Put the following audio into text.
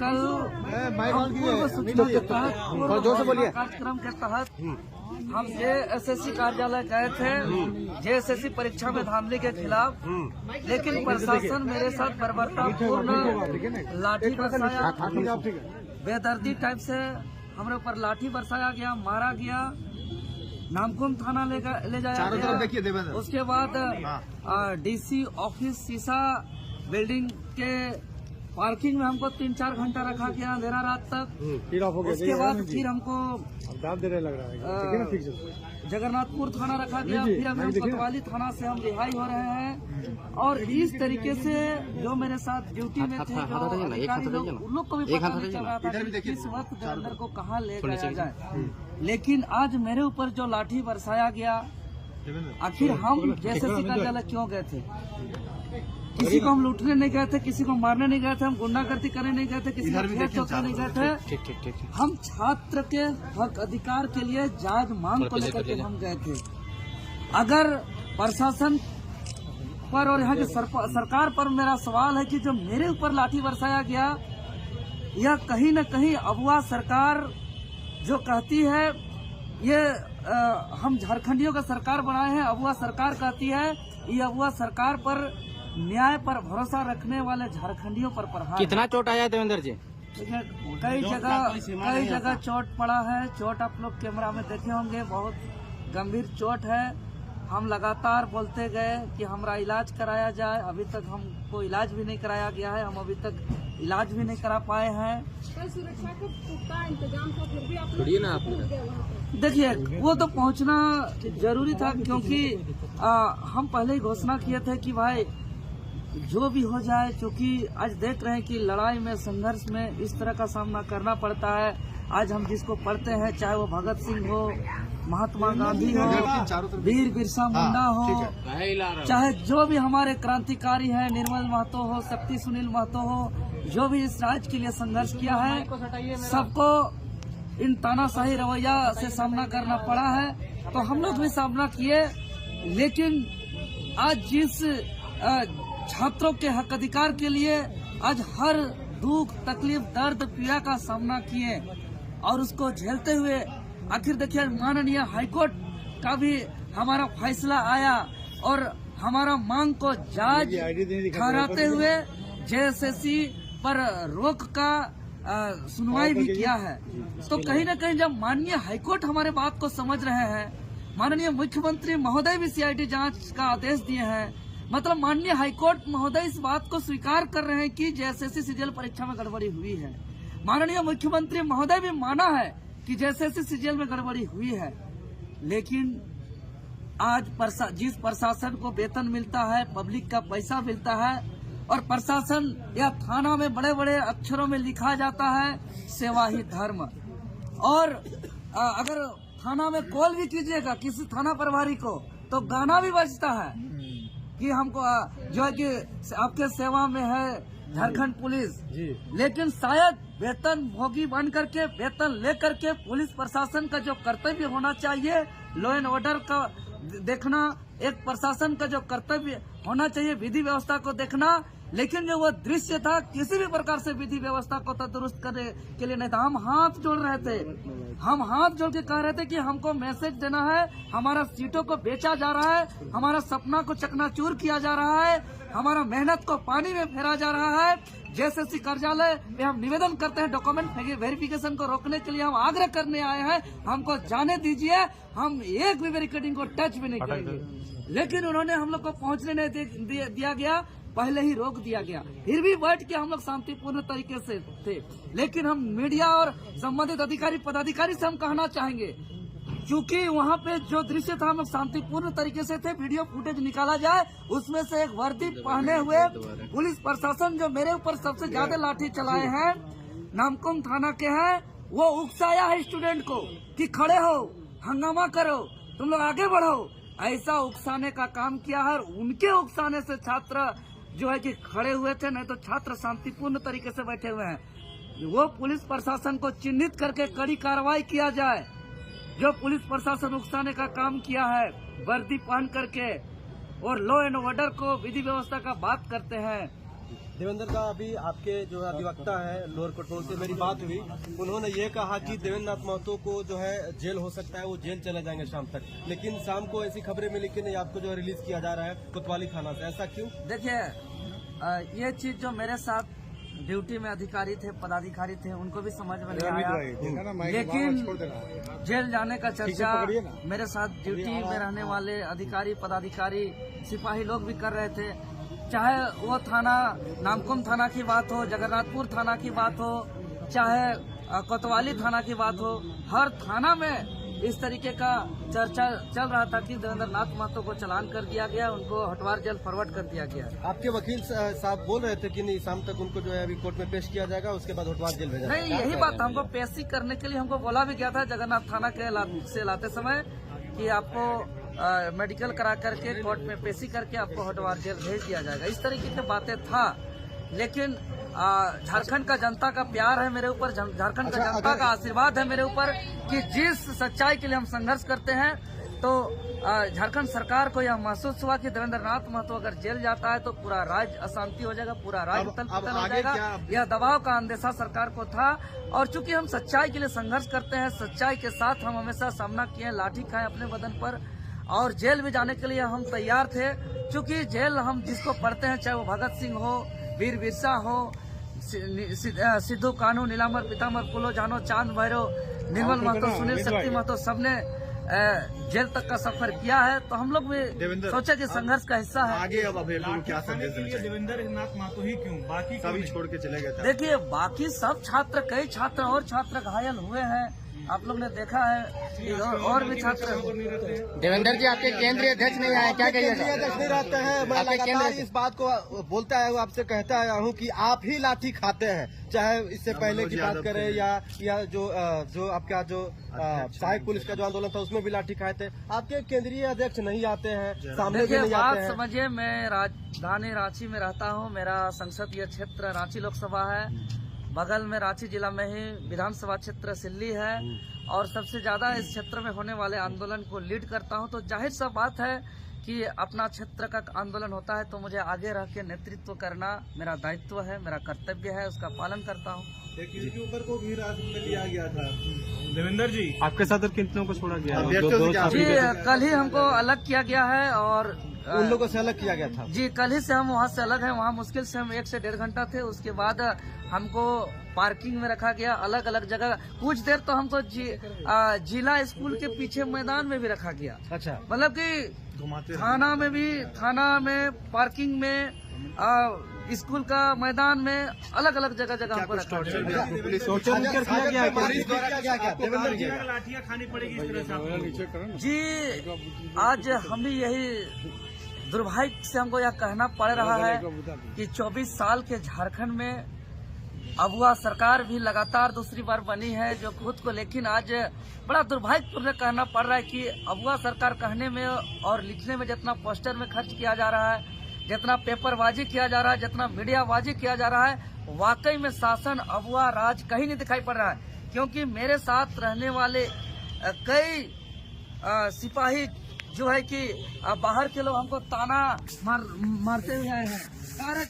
कल पूर्व सूचना के तहत कार्यक्रम के तहत हम जेएसएससी कार्यालय गए थे जेएसएससी परीक्षा में धांधली के खिलाफ, लेकिन प्रशासन मेरे साथ बर्बरतापूर्ण लाठी बरसाया, बेदर्दी टाइप से हमारे ऊपर लाठी बरसाया गया, मारा गया, नामकुम थाना ले जाया गया। उसके बाद डीसी ऑफिस शीशा बिल्डिंग के पार्किंग में हमको 3-4 घंटा रखा गया अंधेरा रात तक। उसके बाद फिर हमको जगन्नाथपुर थाना रखा गया, फिर हम कोतवाली थाना से हम रिहाई हो रहे हैं। और इस तरीके से जो मेरे साथ ड्यूटी में थे जो अधिकारी लोग, उन लोग को भी पता नहीं चल रहा था कि किस वक्त अंदर को कहाँ ले जाया जाए। लेकिन आज मेरे ऊपर जो लाठी बरसाया गया, आखिर हम जेएसएससी कार्यालय क्यों गए थे? किसी को हम लूटने नहीं गए थे, किसी को मारने नहीं गए थे, हम गुंडागर्दी करने नहीं गए थे, किसी को घेर चौकने नहीं गए थे। हम छात्र के हक अधिकार के लिए जायज मांग को लेकर के हम गए थे। अगर प्रशासन पर और यहाँ की सरकार पर मेरा सवाल है कि जो मेरे ऊपर लाठी बरसाया गया, यह कहीं न कहीं अगुआ सरकार जो कहती है, ये हम झारखंडियों का सरकार बनाए हैं, अगुआ सरकार कहती है, ये अगुआ सरकार पर न्याय पर भरोसा रखने वाले झारखंडियों पर प्रहार। कितना चोट आया देवेंद्र जी? कई जगह चोट पड़ा है। चोट आप लोग कैमरा में देखे होंगे, बहुत गंभीर चोट है। हम लगातार बोलते गए कि हमारा इलाज कराया जाए, अभी तक हमको इलाज भी नहीं कराया गया है, हम अभी तक इलाज भी नहीं करा पाए हैं। सुरक्षा का पुख्ता इंतजाम था, फिर भी आप देखिए, वो तो पहुंचना जरूरी था, क्योंकि हम पहले ही घोषणा किए थे कि भाई जो भी हो जाए, क्योंकि आज देख रहे हैं कि लड़ाई में, संघर्ष में इस तरह का सामना करना पड़ता है। आज हम जिसको पढ़ते हैं, चाहे वो भगत सिंह हो, महात्मा गांधी हो, वीर बिरसा मुंडा हो, चाहे जो भी हमारे क्रांतिकारी हैं, निर्मल महतो हो, शक्ति सुनील महतो हो, जो भी इस राज्य के लिए संघर्ष किया है, सबको इन तानाशाही रवैया से सामना करना पड़ा है। तो हम लोग भी सामना किए, लेकिन आज जिस छात्रों के हक अधिकार के लिए आज हर दुख, तकलीफ, दर्द, पीड़ा का सामना किए और उसको झेलते हुए आखिर देखिए माननीय हाईकोर्ट का भी हमारा फैसला आया और हमारा मांग को जायज ठहराते हुए जेएसएससी पर रोक का सुनवाई भी किया है। तो कहीं न कहीं जब माननीय हाईकोर्ट हमारे बात को समझ रहे हैं, माननीय मुख्यमंत्री महोदय भी सीआईडी जांच का आदेश दिए हैं, मतलब माननीय हाईकोर्ट महोदय इस बात को स्वीकार कर रहे हैं कि जेएसएससी सीजीएल परीक्षा में गड़बड़ी हुई है। माननीय मुख्यमंत्री महोदय भी माना है कि जेएसएससी सीजीएल में गड़बड़ी हुई है। लेकिन आज जिस प्रशासन को वेतन मिलता है, पब्लिक का पैसा मिलता है, और प्रशासन या थाना में बड़े बड़े अक्षरों में लिखा जाता है सेवा ही धर्म, और अगर थाना में कॉल भी कीजिएगा किसी थाना प्रभारी को तो गाना भी बजता है कि हमको जो है कि आपके सेवा में है झारखंड पुलिस। लेकिन शायद वेतन भोगी बन करके, वेतन लेकर के पुलिस प्रशासन का जो कर्तव्य होना चाहिए, लॉ एंड ऑर्डर का देखना, एक प्रशासन का जो कर्तव्य होना चाहिए, विधि व्यवस्था को देखना, लेकिन जो वो दृश्य था किसी भी प्रकार से विधि व्यवस्था को तो दुरुस्त करने के लिए नहीं था। हम हाथ जोड़ रहे थे, हम हाथ जोड़ के कह रहे थे कि हमको मैसेज देना है, हमारा सीटों को बेचा जा रहा है, हमारा सपना को चकनाचूर किया जा रहा है, हमारा मेहनत को पानी में फेरा जा रहा है। जेएसएससी कार्यालय में हम निवेदन करते हैं, डॉक्यूमेंट वेरिफिकेशन को रोकने के लिए हम आग्रह करने आए हैं, हमको जाने दीजिए, हम एक भी बैरिकेडिंग को टच भी नहीं करेंगे। लेकिन उन्होंने हम लोग को पहुंचने नहीं दिया गया, पहले ही रोक दिया गया। फिर भी बैठ के हम लोग शांतिपूर्ण तरीके से थे। लेकिन हम मीडिया और संबंधित अधिकारी पदाधिकारी से हम कहना चाहेंगे, क्योंकि वहाँ पे जो दृश्य था हम लोग शांतिपूर्ण तरीके से थे, वीडियो फुटेज निकाला जाए, उसमें से एक वर्दी पहने हुए पुलिस प्रशासन जो मेरे ऊपर सबसे ज्यादा लाठी चलाए हैं, नामकुम थाना के हैं, वो उकसाया है स्टूडेंट को कि खड़े हो, हंगामा करो, तुम लोग आगे बढ़ो, ऐसा उकसाने का काम किया है। उनके उकसाने से छात्र जो है कि खड़े हुए थे, नहीं तो छात्र शांतिपूर्ण तरीके से बैठे हुए हैं। वो पुलिस प्रशासन को चिन्हित करके कड़ी कार्रवाई किया जाए। जो पुलिस प्रशासन उकसाने का काम किया है वर्दी पहन करके और लॉ एंड ऑर्डर को, विधि व्यवस्था का बात करते हैं, देवेंद्र का अभी आपके जो है अधिवक्ता है लोअर कोर्ट में, उनसे मेरी बात हुई। उन्होंने ये कहा कि देवेंद्र नाथ महतो को जो है जेल हो सकता है, वो जेल चले जाएंगे शाम तक, लेकिन शाम को ऐसी खबरें मिली कि नहीं आपको जो है रिलीज किया जा रहा है कोतवाली थाना से, ऐसा क्यों? देखिए, ये चीज जो मेरे साथ ड्यूटी में अधिकारी थे, पदाधिकारी थे, उनको भी समझ में नहीं आया, लेकिन जेल जाने का चर्चा मेरे साथ ड्यूटी में रहने वाले अधिकारी, पदाधिकारी, सिपाही लोग भी कर रहे थे। चाहे वो थाना नामकुम थाना की बात हो, जगन्नाथपुर थाना की बात हो, चाहे कोतवाली थाना की बात हो, हर थाना में इस तरीके का चर्चा चल रहा था कि देवेंद्र नाथ महतो को चालान कर दिया गया, उनको हटवार जेल फॉरवर्ड कर दिया गया। आपके वकील साहब बोल रहे थे कि नहीं शाम तक उनको जो है अभी कोर्ट में पेश किया जाएगा, उसके बाद हटवार जेल भेजा नहीं, यही बात हमको पेशी करने के लिए हमको बोला भी गया था जगन्नाथ थाना के से लाते समय कि आपको मेडिकल करा करके कोर्ट में पेशी करके आपको हटवार जेल भेज दिया जाएगा। इस तरीके की बातें था, लेकिन झारखंड का जनता का प्यार है मेरे ऊपर, झारखंड का जनता का आशीर्वाद है मेरे ऊपर कि जिस सच्चाई के लिए हम संघर्ष करते हैं, तो झारखंड सरकार को यह महसूस हुआ कि देवेंद्र नाथ महतो अगर जेल जाता है तो पूरा राज्य अशांति हो जाएगा, पूरा राज्य तल-पतल हो जाएगा। यह दबाव का अंदेशा सरकार को था, और चूंकि हम सच्चाई के लिए संघर्ष करते हैं, सच्चाई के साथ हम हमेशा सामना किए, लाठी खाए अपने बदन पर, और जेल भी जाने के लिए हम तैयार थे। चूंकि जेल हम जिसको पढ़ते हैं, चाहे वो भगत सिंह हो, वीर बिरसा हो, सिद्धू कान्हू, नीलांबर पीतांबर, फूलो जानो, चांद भैरव, निर्मल महतो, सुनील शक्ति महतो, सबने जेल तक का सफर किया है, तो हम लोग भी सोचे कि संघर्ष का हिस्सा है। आगे अब अभ्यर्थियों को क्या संदेश देना चाहिए? देवेंद्र नाथ महतो ही क्यों, बाकी सभी छोड़ के चले गए थे? देखिए, बाकी सब छात्र, कई छात्र और छात्र घायल हुए हैं, आप लोग ने देखा है, और भी छात्र। देवेंद्र जी, आपके केंद्रीय अध्यक्ष नहीं आए, क्या कहिएगा? केंद्रीय अध्यक्ष नहीं रहते हैं, मैं लगातार इस बात को बोलता है, आपसे कहता आया हूँ कि आप ही लाठी खाते हैं, चाहे इससे पहले की बात करें या जो आपका जो सहायक पुलिस का जो आंदोलन था उसमें भी लाठी खाए थे। आपके केंद्रीय अध्यक्ष नहीं आते हैं, सामने भी नहीं आते हैं। बात समझिए, मैं राजधानी रांची में रहता हूँ, मेरा संसदीय क्षेत्र रांची लोकसभा है, बगल में रांची जिला में ही विधानसभा क्षेत्र सिल्ली है, और सबसे ज्यादा इस क्षेत्र में होने वाले आंदोलन को लीड करता हूं, तो जाहिर सा बात है कि अपना क्षेत्र का आंदोलन होता है तो मुझे आगे रह के नेतृत्व करना मेरा दायित्व है, मेरा कर्तव्य है, उसका पालन करता हूं। यूट्यूबर को भी हिरासत में लिया गया था देवेंद्र जी, आपके साथ कितनों को छोड़ा गया? जी, कल ही हमको अलग किया गया है, और उन लोगों से अलग किया गया था। जी, कल ही से हम वहाँ से अलग हैं। वहाँ मुश्किल से हम 1 से 1.5 घंटा थे, उसके बाद हमको पार्किंग में रखा गया, अलग अलग जगह। कुछ देर तो हमको जिला स्कूल के पीछे मैदान में भी रखा गया। अच्छा, मतलब कि थाना में भी, थाना में, पार्किंग में, स्कूल का मैदान में, अलग अलग जगह हमको रखा गया। लाठियां खानी पड़ेगी इस तरह से? जी, आज हम भी यही दुर्भाग्य से हमको यह कहना पड़ रहा है कि 24 साल के झारखंड में अगुआ सरकार भी लगातार दूसरी बार बनी है, जो खुद को, लेकिन आज बड़ा दुर्भाग्यपूर्ण कहना पड़ रहा है कि अगुआ सरकार कहने में और लिखने में जितना पोस्टर में खर्च किया जा रहा है, जितना पेपरबाजी किया जा रहा है, जितना मीडियाबाजी किया जा रहा है, वाकई में शासन, अगुआ राज कहीं नहीं दिखाई पड़ रहा है। क्योंकि मेरे साथ रहने वाले कई सिपाही जो है कि बाहर के लोग हमको ताना मारते हुए आए हैं।